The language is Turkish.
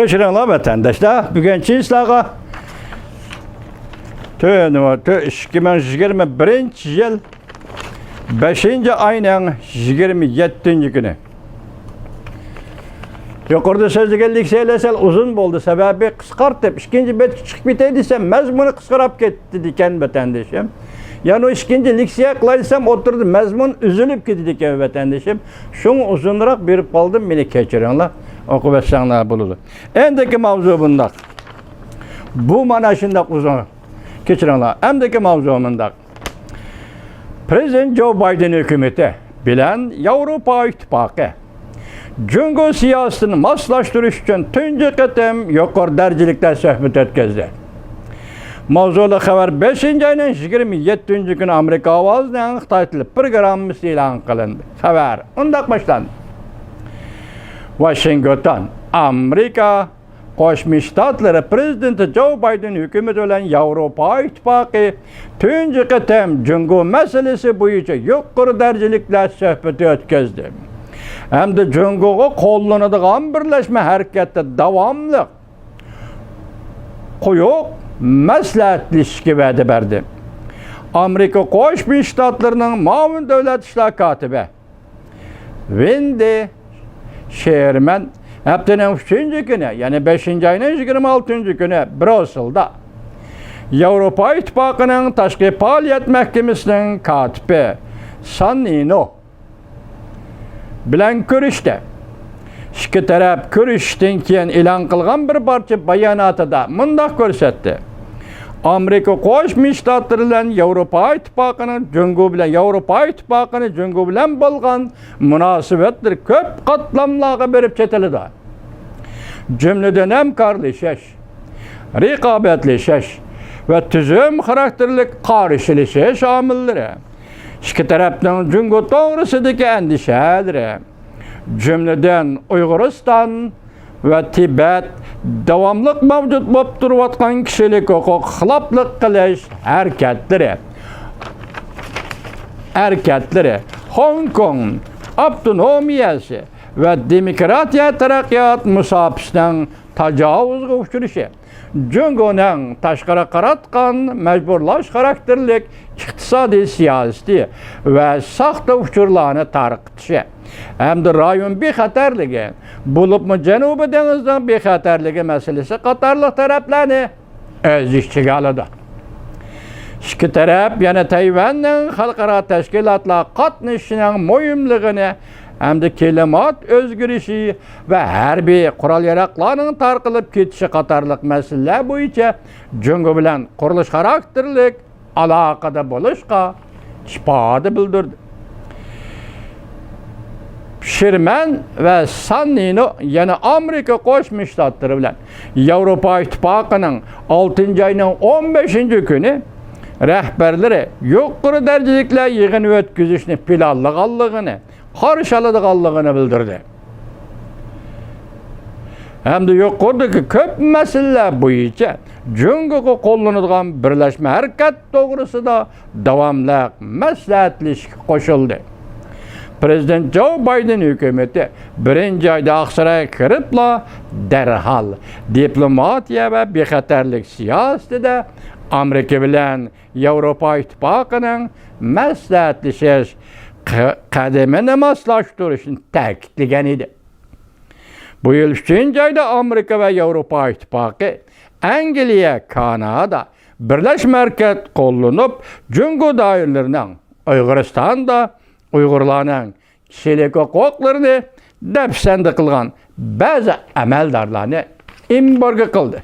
Keçirenler vatandaşlar, bugün sizlerge 2021 yıl 5. ayının 27. günü. Yukarıda sözlügellik seylesel uzun oldu, sebebi kıskartıp, ikinci bet çıkıp biteydisem, mezmunu kıskarap gitti diken vatandaşım. Yani o ikinci liksiye kılaysam oturdu, mezmun üzülüp gitti diken vatandaşım. Şunu uzunlarak birip kaldım, beni keçirenler. Okuvetsanglar bululu. Endeki mavzu bundak. Bu manaşındak uzun keçirenler. Endeki mavzu bundak. Prezident Joe Biden hükümeti bilen Avrupa İttifakı Cungo siyasetini maslaştırış için tüncü kıtım yukarı dercilikler söhbet etkizdi. Mavzulu haber 5. ayının 27. günü Amerika avazından Xitaylı programı ilan kılındı. Haber ondak başlandı. Washington, Amerika Koşmuş Ştatları Prezidenti Joe Biden hükümeti olan Avrupa İttifakı tüncü kıtım Cungo meselesi boyunca yukarı dercilikler söhbeti etkizdi. Hem de Cungo'ga kollanıdığan birleşme harekette davamlı koyuq məsləhətləşki vədi verdi. Amerika Koşmuş Ştatlarının Mavun Dövlət İşlər katibi Wendy Sherman haftanın 3. günü, yani 5. ayının 26. günü Brüssel'da Avrupa İttifakı'nın Taşqi Fəaliyyət Məhkəməsinin katibi Sannino bilen görüştü. İki taraf görüşten keyin e'lon qilgan bir parça bayonotada mundaq ko'rsatdi. Amerika Qo'shma Shtatlar bilan Yevropa Ittifoqining Jungo bilan Yevropa Ittifoqining Jungo bilan bo'lgan munosabatlar ko'p qatlamlarga berib ketiladi. Jumladan hamkorlashish, raqobatlashish va tuzum xarakterlik qarshilashish omillari İki tarafning Jungo to'g'risidagi andishalari, cümleden Uyguristan ve Tibet davamlıq mavcut bo'lib turayotgan kishilik huquq xiloflik qilish harakatlari, Hong Kong avtonomiyasi ve demokratiya taraqqiyot musofisining tajovuzga uchrashi, Jungoning tashqari qaratgan majburlash xarakterlik iqtisodiy siyosati ve saxta uchurlarni tarqitishi hamda rayon bexatarligi bo'libmi Janubiy dengizning bexatarligi masalasi qatorliq taraflarni o'z ichiga oladi. İki taraf yana Tayvanning xalqaro tashkilotlar qatnashishining muhimligini hamda klimat o'zgarishi va harbiy qurol-yarog'larning tarqalib ketishi qatorliq masalalar bo'yicha Jungo bilan qurilish xarakterlik aloqada bo'lishga ifoda bildirdi. Sherman ve Sannino yana Amerika Qo'shma Shtatlari bilan Yevropa İttifoqining 6. ayının 15. günü rahbarlari yuqori darajaliklar yig'ini o'tkazishni planlaganligini, qarshi oladiganligini bildirdi. Hamda yuqoridagi ko'p masalalar bo'yicha Jungoga qo'llanadigan birlashma harakat to'g'risida davomli maslahatlashishga qo'shildi. Prezident Joe Biden hükümeti 1. ayda Aksaray'a kiripla derhal diplomatiya ve bexatarlik siyasetide Amerika bilen Avrupa İttifakı'nın maslahatlashish qadamini moslashtirishni ta'kidlagan edi. Bu yıl 3. ayda Amerika ve Avrupa İttifakı Angliya, Kanada birleşme hareket qo'llanib Jungo doiralarining Uyg'uristonda Uyg'urlarning kishilik huquqlarini dafsanda qilgan ba'zi amaldorlarni embargo qildi.